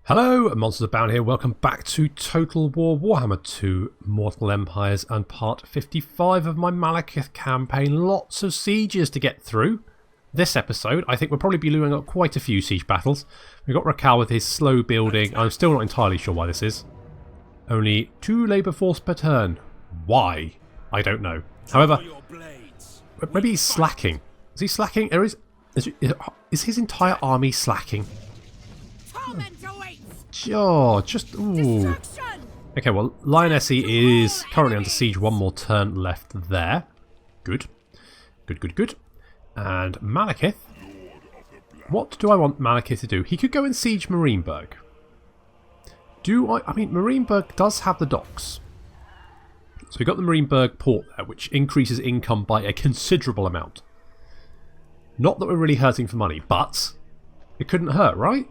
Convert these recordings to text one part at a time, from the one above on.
Hello, Monsters Abound here. Welcome back to Total War Warhammer 2 Mortal Empires and part 55 of my Malekith campaign. Lots of sieges to get through. This episode, I think we'll probably be doing up quite a few siege battles. We've got Raquel with his slow building. I'm still not entirely sure why this is. Only 2 labour force per turn. Why? I don't know. However, maybe he's slacking. Is he slacking? Or is his entire army slacking? Oh, just... ooh. Okay, well, Lionessi is currently under siege. One more turn left there. Good. Good. And Malekith. What do I want Malekith to do? He could go and siege Marienburg. I mean, Marienburg does have the docks. So we've got the Marienburg port there, which increases income by a considerable amount. Not that we're really hurting for money, but it couldn't hurt, right?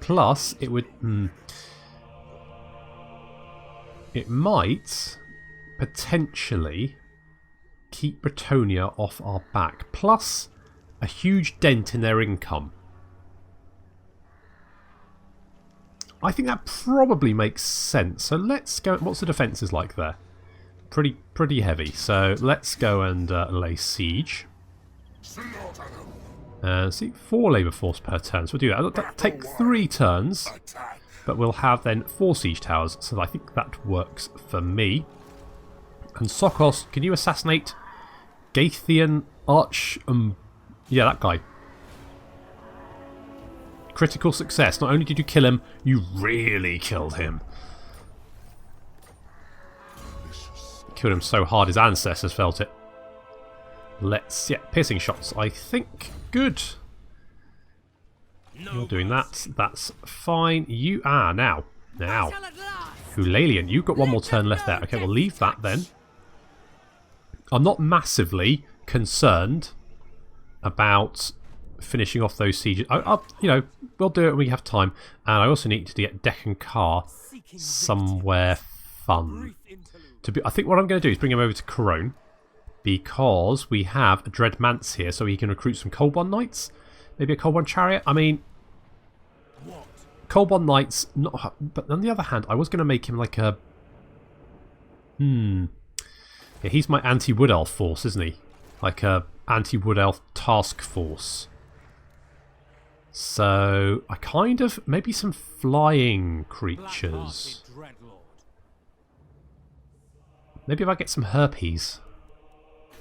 Plus, it would... it might potentially keep Bretonia off our back. Plus, a huge dent in their income. I think that probably makes sense. So let's go... What's the defences like there? Pretty heavy. So let's go and lay siege. See, 4 labour force per turn. So we'll do that. That'll take 3 turns, but we'll have then 4 siege towers. So I think that works for me. And Sokos, can you assassinate Gaithian Arch? Yeah, that guy. Critical success. Not only did you kill him, you really killed him. Killed him so hard his ancestors felt it. Let's, yeah, piercing shots, I think. Good. You're doing that. That's fine. You are now. Hulalian, you've got 1 more turn left there. Okay, we'll leave that then. I'm not massively concerned about finishing off those sieges. You know, we'll do it when we have time. And I also need to get Deccan Car somewhere fun. I think what I'm going to do is bring him over to Corone. Because we have a Dreadmance here, so he can recruit some Cold One Knights. Maybe a Cold One Chariot. I mean, Cold One Knights. Not, but on the other hand, I was going to make him like a... Yeah, he's my anti-Wood Elf force, isn't he? Like a anti-Wood Elf task force. So, I kind of... Maybe some flying creatures. Maybe if I get some Herpes.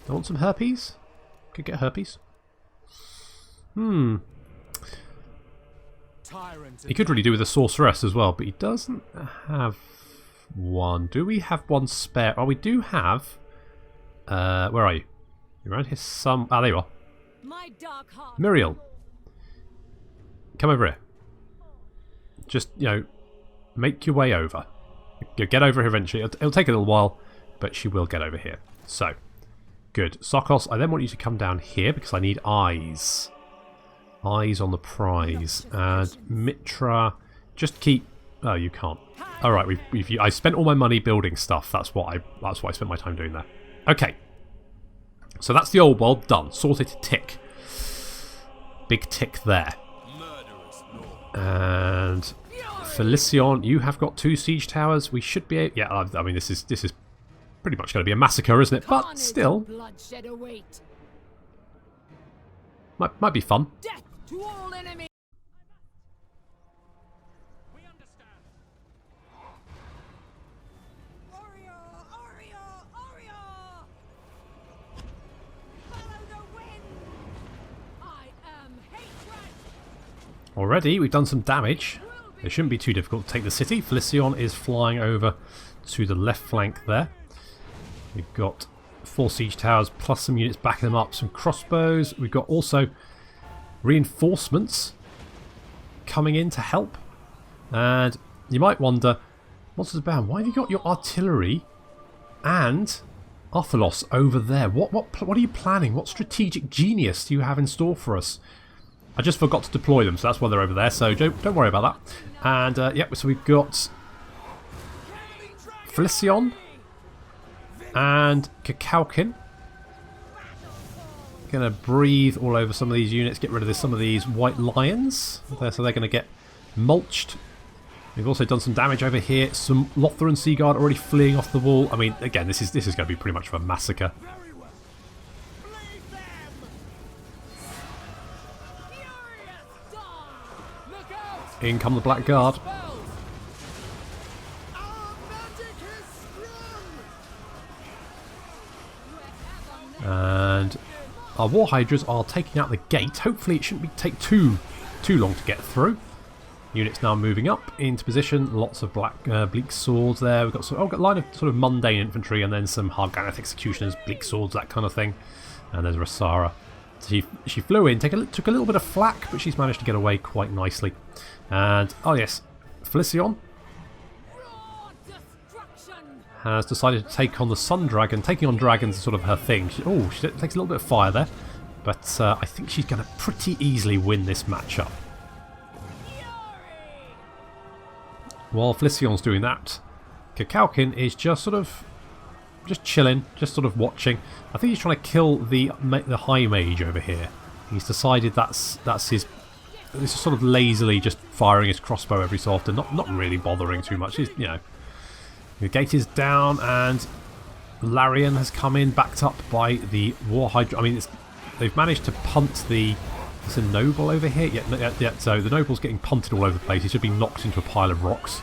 I want some herpes? Could get herpes. He could really do with a sorceress as well, but he doesn't have one. Do we have one spare? Oh, we do have... where are you? You're around here some... Ah, there you are. Muriel. Come over here. Just, you know, make your way over. You'll get over here eventually. It'll take a little while, but she will get over here. So... Good. Sokos, I then want you to come down here because I need eyes. Eyes on the prize. And Mitra, just keep... Oh, you can't. Alright, I spent all my money building stuff. That's what I spent my time doing there. Okay. So that's the old world done. Sorted. Tick. Big tick there. And Felicion, you have got 2 siege towers. We should be able... Yeah, I mean, this is pretty much going to be a massacre, isn't it? But still, might be fun. Death to all enemies. We understand. Warrior. Follow the wind. I am hatred. Already, we've done some damage. It shouldn't be too difficult to take the city. Felicion is flying over to the left flank there. We've got 4 siege towers plus some units backing them up, some crossbows. We've got also reinforcements coming in to help. And you might wonder, Monsters Abound, why have you got your artillery and Arthalos over there? What are you planning? What strategic genius do you have in store for us? I just forgot to deploy them, so that's why they're over there. So don't worry about that. And yeah, so we've got Felicion and Kakalkin Going to breathe all over some of these units, get rid of some of these white lions. So they're going to get mulched. We've also done some damage over here. Some Lothar and Seaguard already fleeing off the wall. I mean, again, this is going to be pretty much of a massacre. In come the Black Guard. And our War Hydras are taking out the gate. Hopefully it shouldn't take too long to get through. Units now moving up into position. Lots of black bleak swords there. We've got a line of sort of mundane infantry and then some Harganeth executioners, bleak swords, that kind of thing. And there's Rasara. She flew in, took a little bit of flak, but she's managed to get away quite nicely. And oh yes, Felicion has decided to take on the Sun Dragon. Taking on dragons is sort of her thing. She takes a little bit of fire there, but I think she's going to pretty easily win this matchup. While Felicion's doing that, Kakalkin is just chilling, just sort of watching. I think he's trying to kill the High Mage over here. He's decided that's his. This is sort of lazily just firing his crossbow every so often, not really bothering too much. He's, the gate is down and Larian has come in, backed up by the War Hydra. I mean, they've managed to punt the. There's a noble over here. Yeah, so the noble's getting punted all over the place. He should be knocked into a pile of rocks.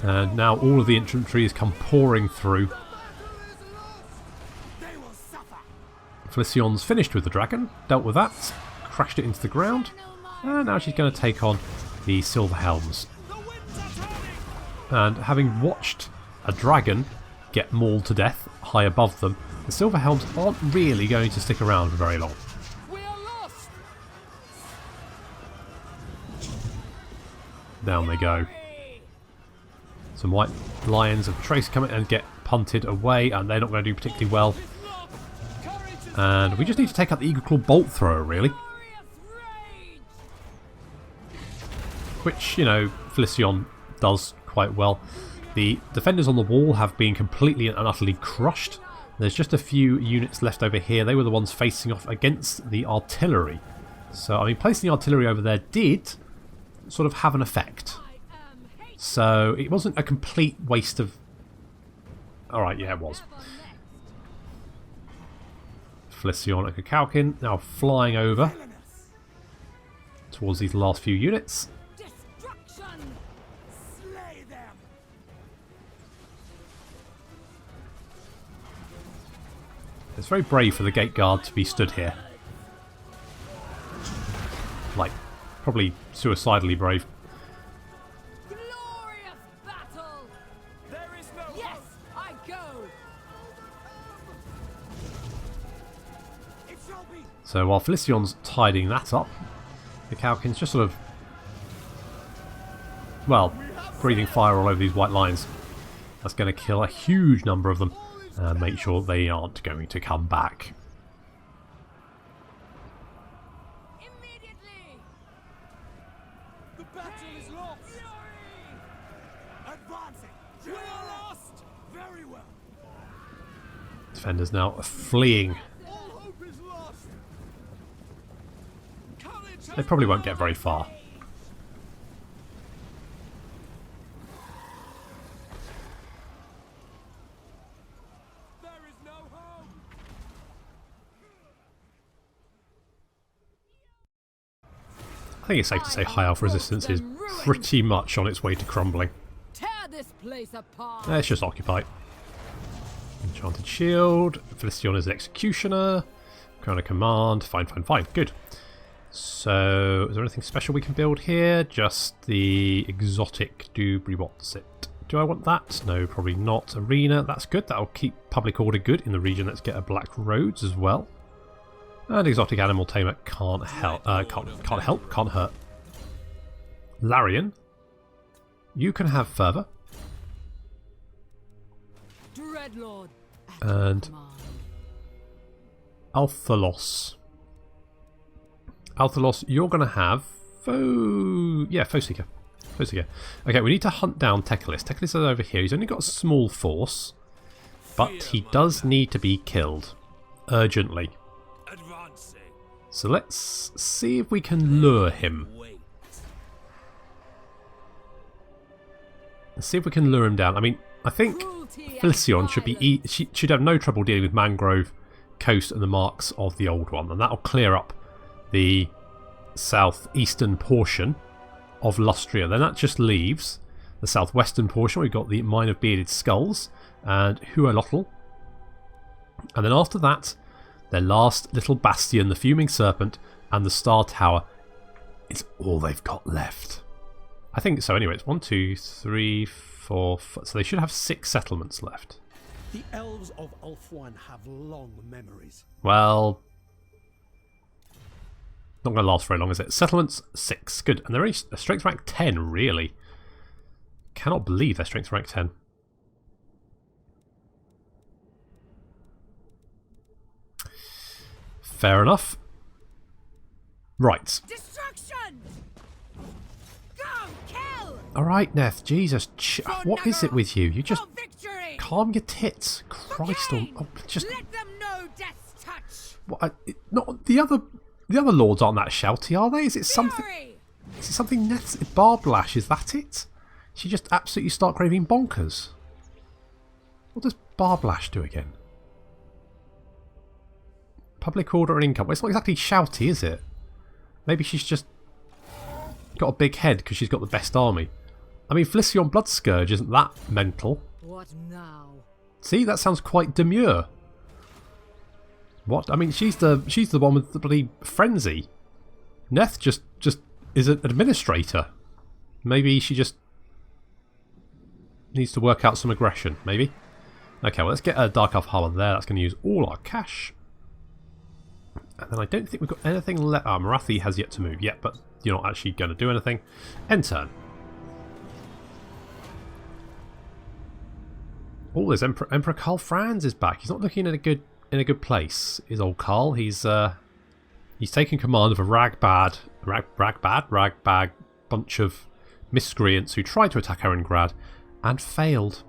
And now all of the infantry has come pouring through. Felicion's finished with the dragon, dealt with that, crashed it into the ground, and now she's going to take on the Silver Helms. And having watched a dragon get mauled to death high above them, the Silver Helms aren't really going to stick around for very long. Down they go. Some white lions of Trace come in and get punted away, and they're not going to do particularly well. And we just need to take out the Eagle Claw Bolt Thrower, really. Which, Felicion does quite well. The defenders on the wall have been completely and utterly crushed. There's just a few units left over here. They were the ones facing off against the artillery. So, I mean, placing the artillery over there did sort of have an effect. So it wasn't a complete waste of... Alright, yeah, it was. Felicion and Kakalkin now flying over towards these last few units. It's very brave for the gate guard to be stood here. Like, probably suicidally brave. So while Felicion's tidying that up, the Kakalkin's just sort of, well, breathing fire all over these white lines. That's going to kill a huge number of them and make sure they aren't going to come back. Immediately. The battle is lost. Advancing. We are lost. Very well. Defenders now fleeing. They probably won't get very far. There is no hope. I think it's safe to say High Elf resistance is pretty much on its way to crumbling. Tear this place apart. Let's just occupy. Enchanted Shield. Felicion is the Executioner. Crown of Command. Fine. Good. So, is there anything special we can build here? Just the exotic Dubri. What's it? Do I want that? No, probably not. Arena, that's good. That'll keep public order good in the region. Let's get a Black Roads as well. And exotic animal tamer can't help. Can't hurt. Larian, you can have Fervor. Dreadlord. And Althalos. Althalos, you're going to have Foeseeker. Okay, we need to hunt down Tekalis. Tekalis is over here. He's only got a small force, but he does need to be killed. urgently. Advancing. So let's see if we can lure him. Wait. Let's see if we can lure him down. I mean, I think Cruelty and Felicion should be violence. she should have no trouble dealing with Mangrove Coast and the marks of the old one, and that'll clear up the southeastern portion of Lustria. Then that just leaves the southwestern portion. We've got the Mine of Bearded Skulls and Huolotl, and then after that, their last little bastion, the Fuming Serpent and the Star Tower, is all they've got left. I think so. Anyway, it's 1, 2, 3, 4, 5. So they should have 6 settlements left. The elves of Ulthuan have long memories. Well, not going to last very long, is it? Settlements 6, good, and they're only a strength rank 10. Really, cannot believe they're strength rank 10. Fair enough. Right. Destruction! Go, kill! All right, Neth. Jesus, what is it with you? You just For victory! calm your tits. Christ, Okay. just Let them know death's touch! what? Not the other lords aren't that shouty, are they? Is it something? Fury! Is it something Neth's Barblash? Is that it? She just absolutely start craving bonkers. What does Barblash do again? Public order and income. Well, it's not exactly shouty, is it? Maybe she's just got a big head because she's got the best army. I mean, Felicion Bloodscourge isn't that mental. What now? See, that sounds quite demure. What? I mean, she's the one with the bloody frenzy. Neth just is an administrator. Maybe she just needs to work out some aggression. Maybe. Okay, well, let's get a Dark Elf Harbour there. That's going to use all our cash. And then I don't think we've got anything left. Ah, Marathi has yet to move yet, but you're not actually going to do anything. End turn. Oh, there's Emperor Karl Franz is back. He's not looking in a good place. Is old Karl? He's taken command of a ragbag bunch of miscreants who tried to attack Erengrad and failed.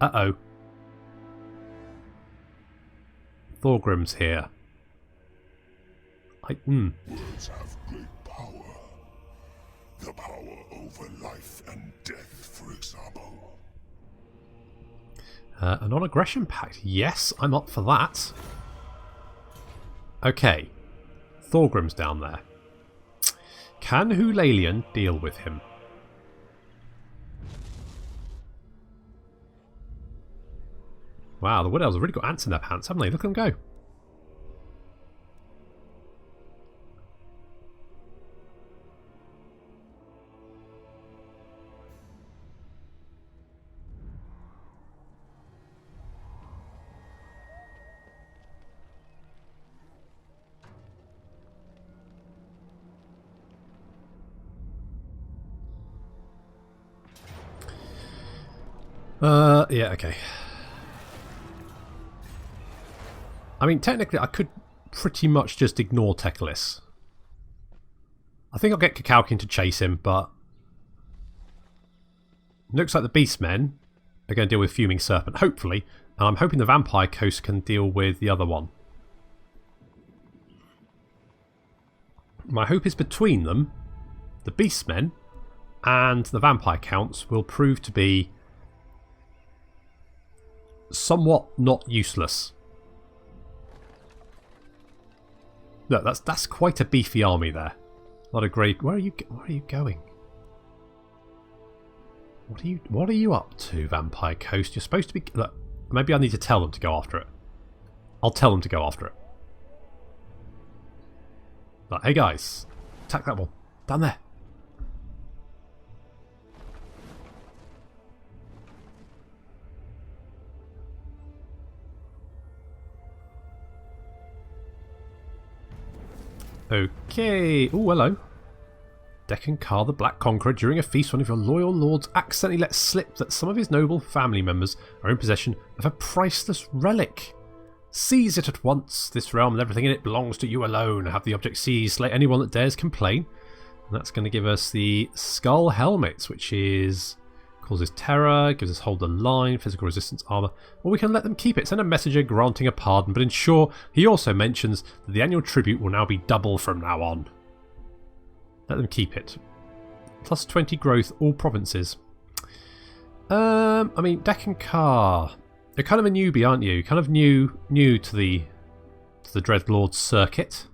Uh-oh. Thorgrim's here. Words have great power. The power over life and death, for example. A non-aggression pact. Yes, I'm up for that. Okay. Thorgrim's down there. Can Hulalian deal with him? Wow, the Wood Elves have really got ants in their pants, haven't they? Look at them go. Yeah, okay. I mean, technically, I could pretty much just ignore Tekalis. I think I'll get Kakalkin to chase him, but looks like the Beastmen are going to deal with Fuming Serpent, hopefully, and I'm hoping the Vampire Coast can deal with the other one. My hope is between them, the Beastmen and the Vampire Counts will prove to be somewhat not useless. Look, that's quite a beefy army there. A lot of great. Where are you going? What are you up to, Vampire Coast? You're supposed to be. Look, maybe I need to tell them to go after it. I'll tell them to go after it. Like, hey guys, attack that one down there. Okay. Oh, hello. Deccan Carr the Black Conqueror. During a feast, one of your loyal lords accidentally let slip that some of his noble family members are in possession of a priceless relic. Seize it at once. This realm and everything in it belongs to you alone. Have the object seized. Slay anyone that dares complain. And that's going to give us the Skull Helmet, which is Causes terror, gives us hold the line, physical resistance armor. Or we can let them keep it. Send a messenger granting a pardon, but ensure he also mentions that the annual tribute will now be double from now on. Let them keep it. Plus 20 growth, all provinces. I mean, Deck and Car. You're kind of a newbie, aren't you? Kind of new to the Dreadlord circuit.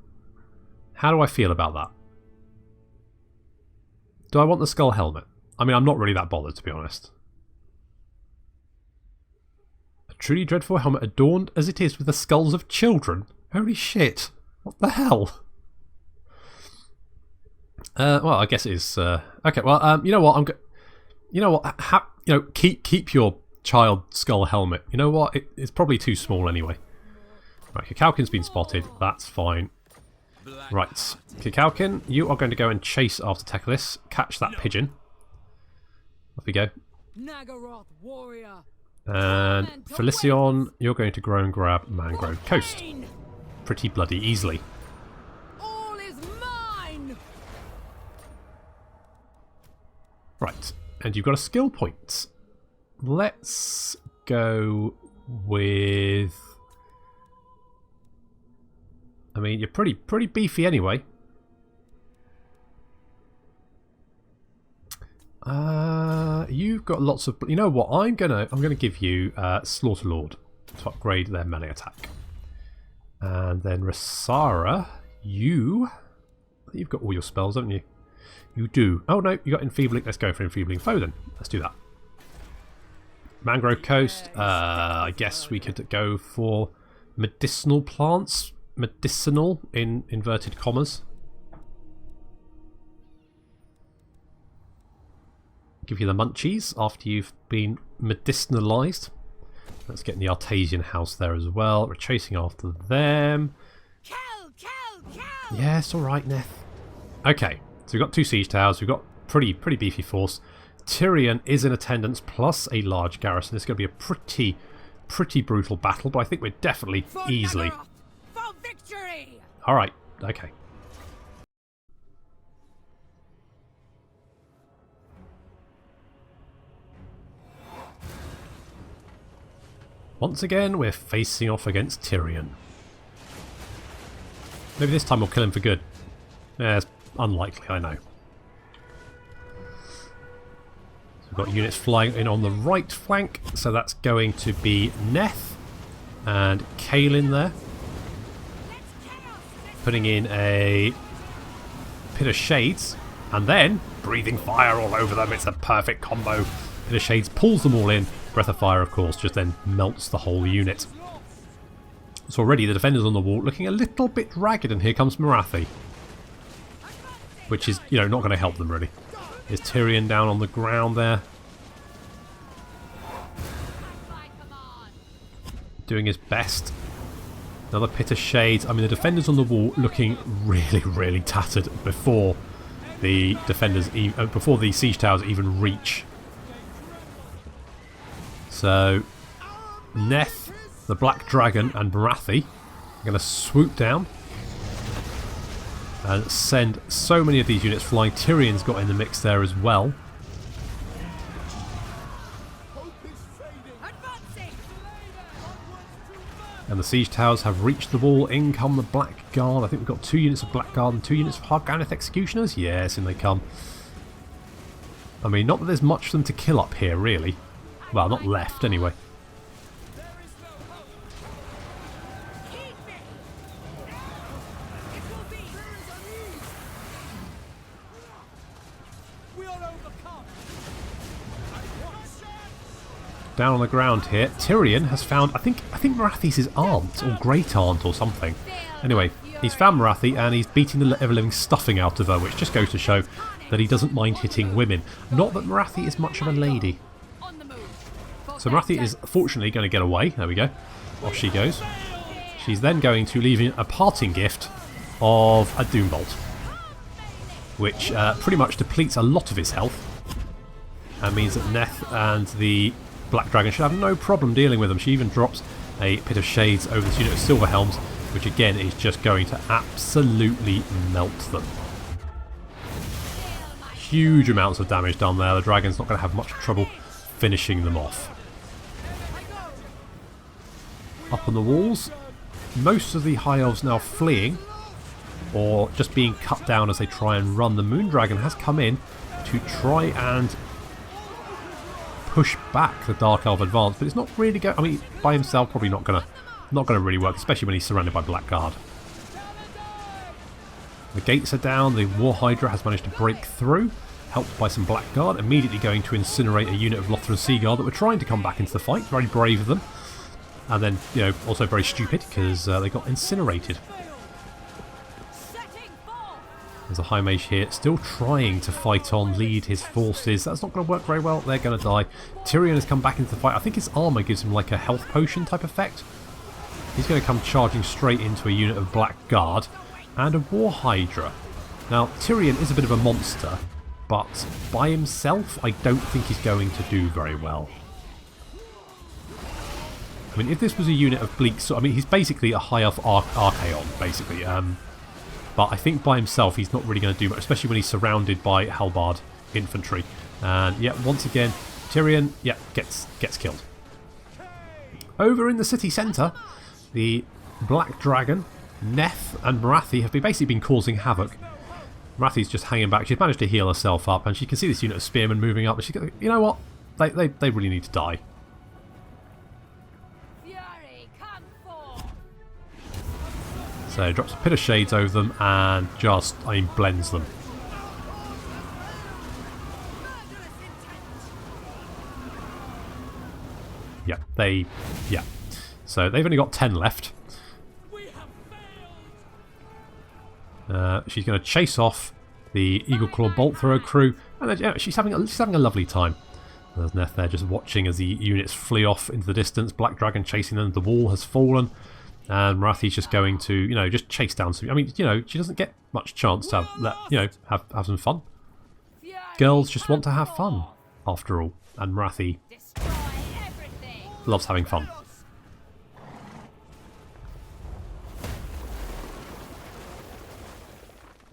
How do I feel about that? Do I want the skull helmet? I mean, I'm not really that bothered, to be honest. A truly dreadful helmet adorned as it is with the skulls of children. Holy shit. What the hell? Well, I guess it is... okay, well, you know what? You know what? Keep your child skull helmet. You know what? It's probably too small anyway. Right, Kikaukin's been spotted. That's fine. Right, Kikaukin, you are going to go and chase after Tekalis. Catch that pigeon. Off we go. Nagaroth warrior. And Felicion, you're going to grow and grab Mangrove Coast. Pretty bloody easily. All is mine. Right, and you've got a skill point. Let's go with... I mean, you're pretty beefy anyway. You've got lots of... You know what? I'm gonna give you Slaughterlord to upgrade their melee attack, and then Rasara, you've got all your spells, haven't you? You do. Oh no, you got Enfeebling. Let's go for Enfeebling Foe then. Let's do that. Mangrove Coast. I guess we could go for medicinal plants. Medicinal in inverted commas. Give you the munchies after you've been medicinalized. Let's get in the Artesian house there as well. We're chasing after them. Yes, alright, Neth. Okay, so we've got 2 siege towers. We've got pretty beefy force. Tyrion is in attendance plus a large garrison. It's going to be a pretty brutal battle, but I think we're definitely easily... Alright, okay. Once again, we're facing off against Tyrion. Maybe this time we'll kill him for good. Yeah, it's unlikely, I know. So we've got units flying in on the right flank, so that's going to be Neth and Kaelin there. Putting in a Pit of Shades, and then breathing fire all over them. It's a perfect combo. Pit of Shades pulls them all in. Breath of Fire, of course, just then melts the whole unit. So already the defenders on the wall looking a little bit ragged, and here comes Morathi. Which is, you know, not going to help them really. Is Tyrion down on the ground there? Doing his best. Another Pit of Shades. I mean, the defenders on the wall looking really tattered before the defenders, before the siege towers even reach. So, Neth, the Black Dragon, and Morathi are going to swoop down and send so many of these units flying. Tyrion's got in the mix there as well. And the siege towers have reached the wall. In come the Black Guard. I think we've got 2 units of Black Guard and 2 units of Harganeth Executioners. Yes, in they come. I mean, not that there's much for them to kill up here, really. Well, not left, anyway. Down on the ground here, Tyrion has found, I think Morathi's his aunt, or great aunt or something. Anyway, he's found Morathi and he's beating the ever-living stuffing out of her, which just goes to show that he doesn't mind hitting women. Not that Morathi is much of a lady. So Morathi is fortunately going to get away. There we go. Off she goes. She's then going to leave him a parting gift of a Doombolt, which pretty much depletes a lot of his health, and means that Neth and the Black Dragon should have no problem dealing with them. She even drops a Pit of Shades over this unit of Silver Helms, which again is just going to absolutely melt them. huge amounts of damage down there. The dragon's not going to have much trouble finishing them off. Up on the walls, most of the High Elves now fleeing, or just being cut down as they try and run. The Moon Dragon has come in to try and push back the Dark Elf advance, but it's not really going. I mean, by himself, probably not gonna really work, especially when he's surrounded by Blackguard. The gates are down. The War Hydra has managed to break through, helped by some Blackguard, immediately going to incinerate a unit of Lothran Seaguard that were trying to come back into the fight. Very brave of them. And then, you know, also very stupid because they got incinerated. There's a High Mage here, still trying to fight on, lead his forces. That's not going to work very well. They're going to die. Tyrion has come back into the fight. I think his armour gives him like a health potion type effect. He's going to come charging straight into a unit of Blackguard and a War Hydra. Now, Tyrion is a bit of a monster, but by himself, I don't think he's going to do very well. I mean, if this was a unit of Bleak... So, I mean, he's basically a High Elf Archaon, basically. But I think by himself, he's not really going to do much, especially when he's surrounded by Halbard infantry. And, yeah, once again, Tyrion, yeah, gets killed. Over in the city centre, the Black Dragon, Neth, and Marathi have basically been causing havoc. Marathi's just hanging back. She's managed to heal herself up, and she can see this unit of spearmen moving up. And she's going, you know what? They really need to die. So drops a pit of shades over them and just, I mean, blends them. Yeah. So they've only got 10 left. She's going to chase off the Eagle Claw Bolt Thrower crew, and then, yeah, she's having a lovely time. There's Neth there just watching as the units flee off into the distance. Black Dragon chasing them. The wall has fallen. And Marathi's just going to, you know, just chase down some... I mean, you know, she doesn't get much chance to have some fun. Girls just want to have fun, after all. And Marathi loves having fun.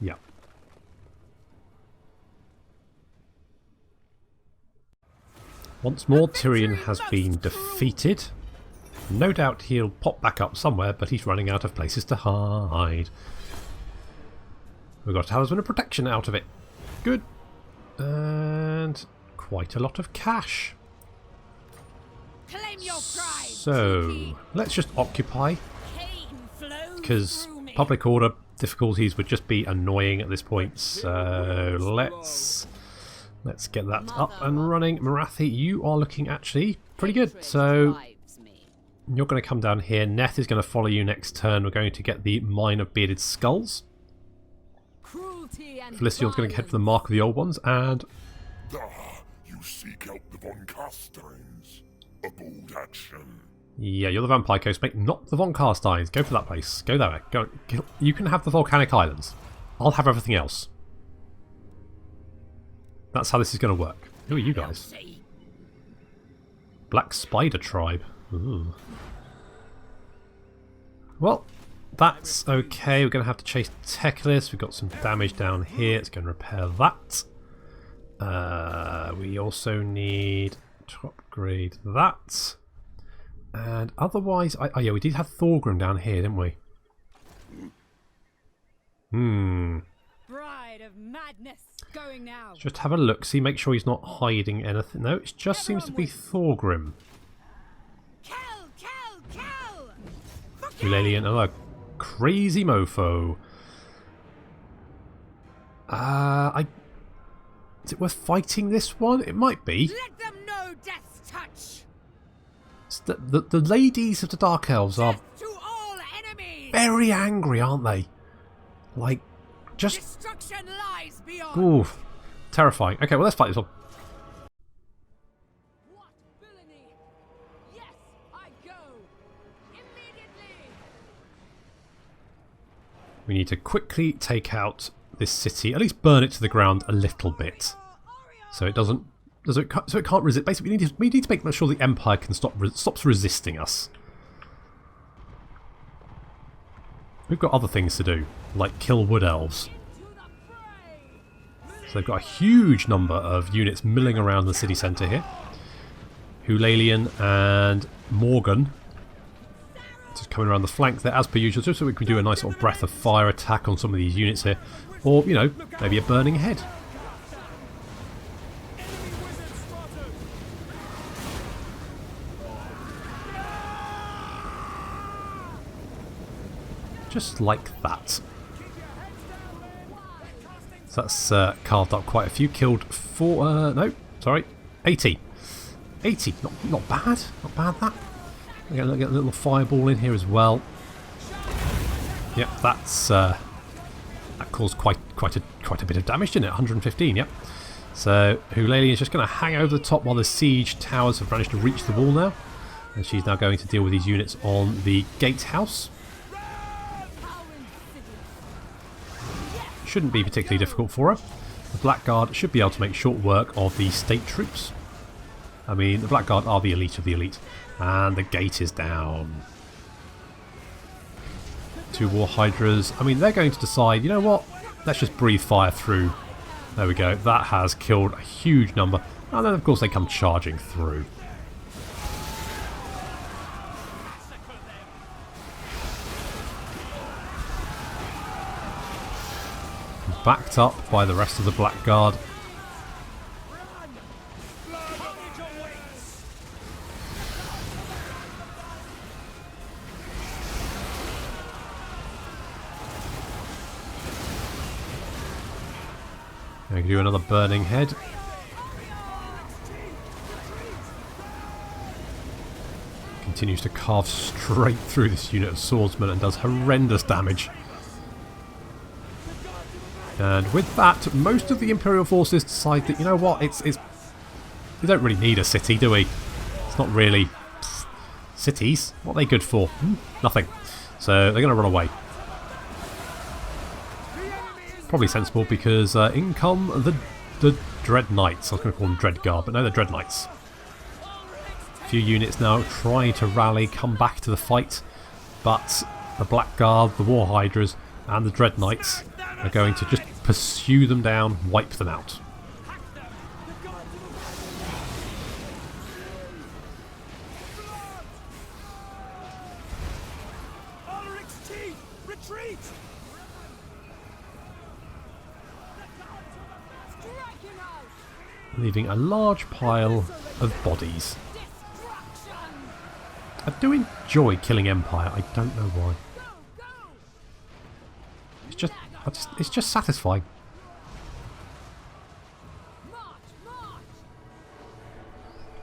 Yeah. Once more, Tyrion has been defeated. No doubt he'll pop back up somewhere, but he's running out of places to hide. We've got a Talisman of Protection out of it. Good. And quite a lot of cash. Claim your pride, so, let's just occupy. Because public order difficulties would just be annoying at this point. So, let's get that up and running. Marathi, you are looking actually pretty good. So... you're going to come down here. Neth is going to follow you next turn. We're going to get the Mine of Bearded Felician's going to head for the Mark of the Old Ones, and... you seek out the Von Carsteins. A bold action. Yeah, you're the Vampire Coast, mate, not the Von Carsteins. Go for that place. Go there. Go. You can have the Volcanic Islands. I'll have everything else. That's how this is going to work. Who are you guys? Black Spider Tribe. Ooh. Well, that's okay. We're going to have to chase Teclis. We've got some damage down here. It's going to repair that. We also need to upgrade that. And otherwise... oh yeah, we did have Thorgrim down here, didn't we? Bride of madness going now. Let's just have a look. See, make sure he's not hiding anything. No, it just seems to be Thorgrim. Eulalian, another crazy mofo. Is it worth fighting this one? It might be. Let them know death's touch. The ladies of the Dark Elves are very angry, aren't they? Like, just... destruction lies beyond. Ooh, terrifying. Okay, well, let's fight this one. We need to quickly take out this city, at least burn it to the ground a little bit, so it doesn't, so it can't resist. Basically, we need to make sure the Empire can stops resisting us. We've got other things to do, like kill Wood Elves. So they've got a huge number of units milling around the city centre here. Hulalian and Morgan just coming around the flank there as per usual, just so we can do a nice sort of breath of fire attack on some of these units here. Or, you know, maybe a burning head. Just like that. So that's carved up quite a few. Killed 4, no, sorry, 80. 80, not bad, not bad that. Get a little fireball in here as well. Yep, that's that caused quite a bit of damage, didn't it? 115, yep. So Hulalian is just going to hang over the top while the siege towers have managed to reach the wall now, and she's now going to deal with these units on the gatehouse. Shouldn't be particularly difficult for her. The Blackguard should be able to make short work of the state troops. I mean, the Blackguard are the elite of the elite. And the gate is down. 2 War Hydras. I mean, they're going to decide, you know what? Let's just breathe fire through. There we go. That has killed a huge number. And then, of course, they come charging through. Backed up by the rest of the Blackguard. Going to do another burning head. Continues to carve straight through this unit of swordsmen and does horrendous damage. And with that, most of the Imperial forces decide that, you know what, we don't really need a city, do we? It's not really... cities? What are they good for? Nothing. So they're going to run away. Probably sensible because in come the Dread Knights. I was going to call them Dread Guard, but no, they're Dread Knights. A few units now trying to rally, come back to the fight, but the Blackguard, the War Hydras, and the Dread Knights are going to just pursue them down, wipe them out. Leaving a large pile of bodies. I do enjoy killing Empire, I don't know why. It's just satisfying.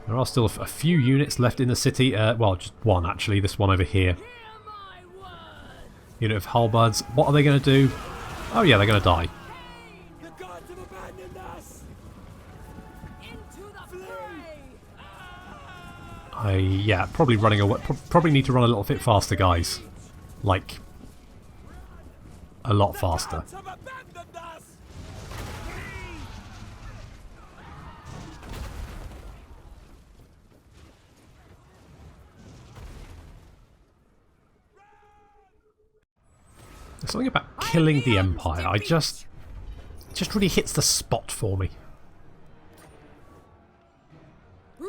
There are still a few units left in the city. Well, just one actually. This one over here. Unit of halberds. What are they going to do? Oh yeah, they're going to die. Yeah, probably running away. Probably need to run a little bit faster, guys. Like, a lot faster. There's something about killing the Empire. It just really hits the spot for me.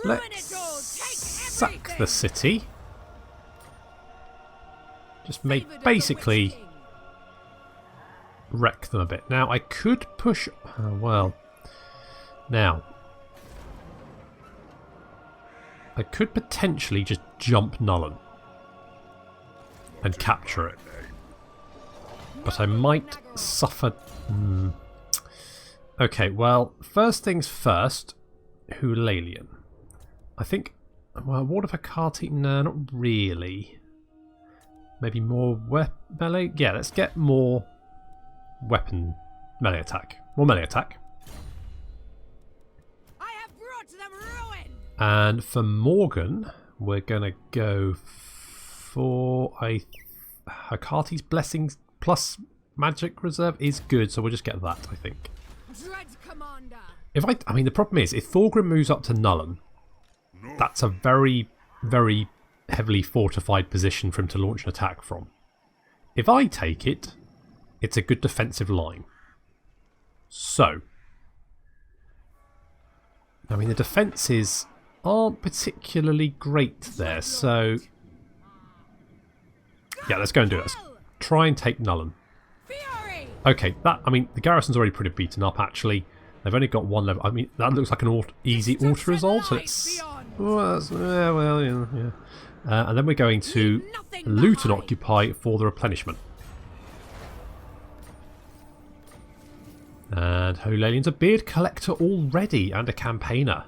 Let's sack the city. Just basically wreck them a bit. Now I could push... well, now I could potentially just jump Nullen and capture it, but I might suffer... Okay, well, first things first, Hulalian. I think... well, Ward of Hakati? No, not really. Maybe more melee? Yeah, let's get more weapon melee attack. More melee attack. I have brought them ruin. And for Morgan, we're going to go for Hakati's Blessings plus Magic Reserve is good, so we'll just get that, I think. Dread Commander. I mean, the problem is, if Thorgrim moves up to Nullen, that's a very, very heavily fortified position for him to launch an attack from. If I take it, it's a good defensive line. So, I mean, the defences aren't particularly great there, so... Yeah, let's go and do it. Let's try and take Nullen. Fury! Okay, that, I mean, the garrison's already pretty beaten up, actually. They've only got one level. I mean, that looks like an easy auto-resolve, so it's... Well, yeah. And then we're going to loot and occupy for the replenishment. And Holalian's a beard collector already, and a campaigner.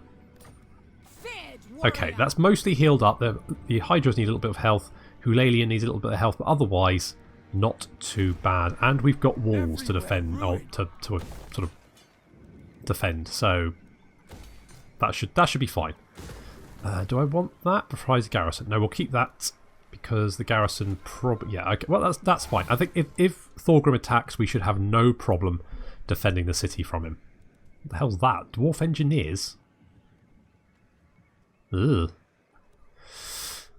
Okay, that's mostly healed up. The Hydras need a little bit of health. Hulalian needs a little bit of health, but otherwise, not too bad. And we've got walls to defend, or to sort of defend. So that should be fine. Do I want that? Prize garrison. No, we'll keep that because the garrison probably... Yeah, okay. Well, that's fine. I think if Thorgrim attacks, we should have no problem defending the city from him. What the hell's that? Dwarf engineers? Ugh.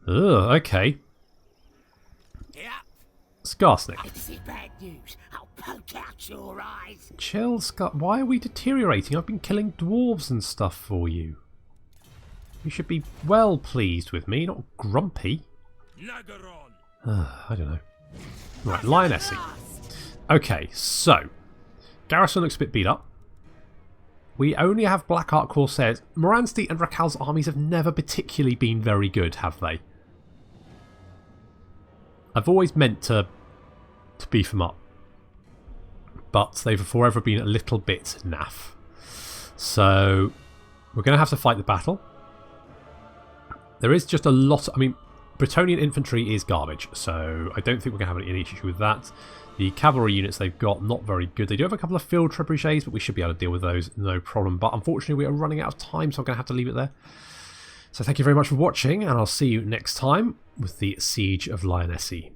Ugh, okay. Skarsnik. This is bad news. I'll poke out your eyes. Chill, Scar. Why are we deteriorating? I've been killing dwarves and stuff for you. You should be well pleased with me, not grumpy. I don't know. Right, Lionessy. Okay, so garrison looks a bit beat up. We only have Black Ark Corsairs. Moransti and Rakal's armies have never particularly been very good, have they? I've always meant to beef them up, but they've forever been a little bit naff. So we're going to have to fight the battle. There is just a lot... I mean, Bretonnian infantry is garbage, so I don't think we're going to have any issue with that. The cavalry units they've got, not very good. They do have a couple of field trebuchets, but we should be able to deal with those, no problem. But unfortunately, we are running out of time, so I'm going to have to leave it there. So thank you very much for watching, and I'll see you next time with the Siege of Lionessy.